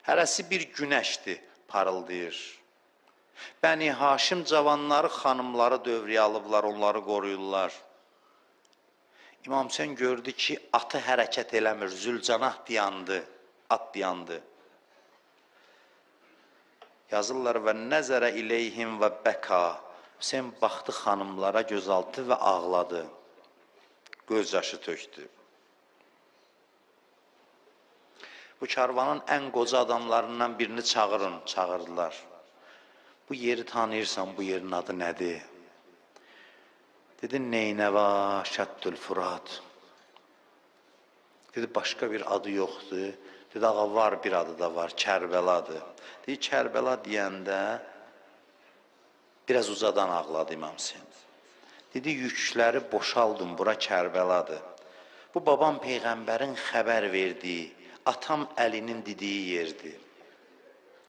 Hərəsi bir günəşdir, parıldayır. Bəni Haşim cavanları, xanımları dövrəyə alıblar, onları qoruyurlar. İmam Hüseyin gördü ki, atı hərəkət eləmir, Zülcanah dayandı, at dayandı. Yazırlar və nəzərə ileyhim və bəka. Hüseyin baxdı xanımlara gözaltı və ağladı. Göz yaşı tökdü. Bu karvanın ən qoca adamlarından birini çağırdılar. Bu yeri tanıyırsan, bu yerin adı nədir? Dedi, Neynəva Şəddül Furat. Dedi, başqa bir adı yoxdur. Dedi, ağa var, bir adı da var, Kərbəladır. Dedi, Kərbəla deyəndə biraz ucadan ağladı İmam Hüseyin. Dedi, yükləri boşaldım, bura Kərbəladır. Bu, babam Peyğəmbərin xəbər verdiyi, atam Əlinin dediyi yerdir.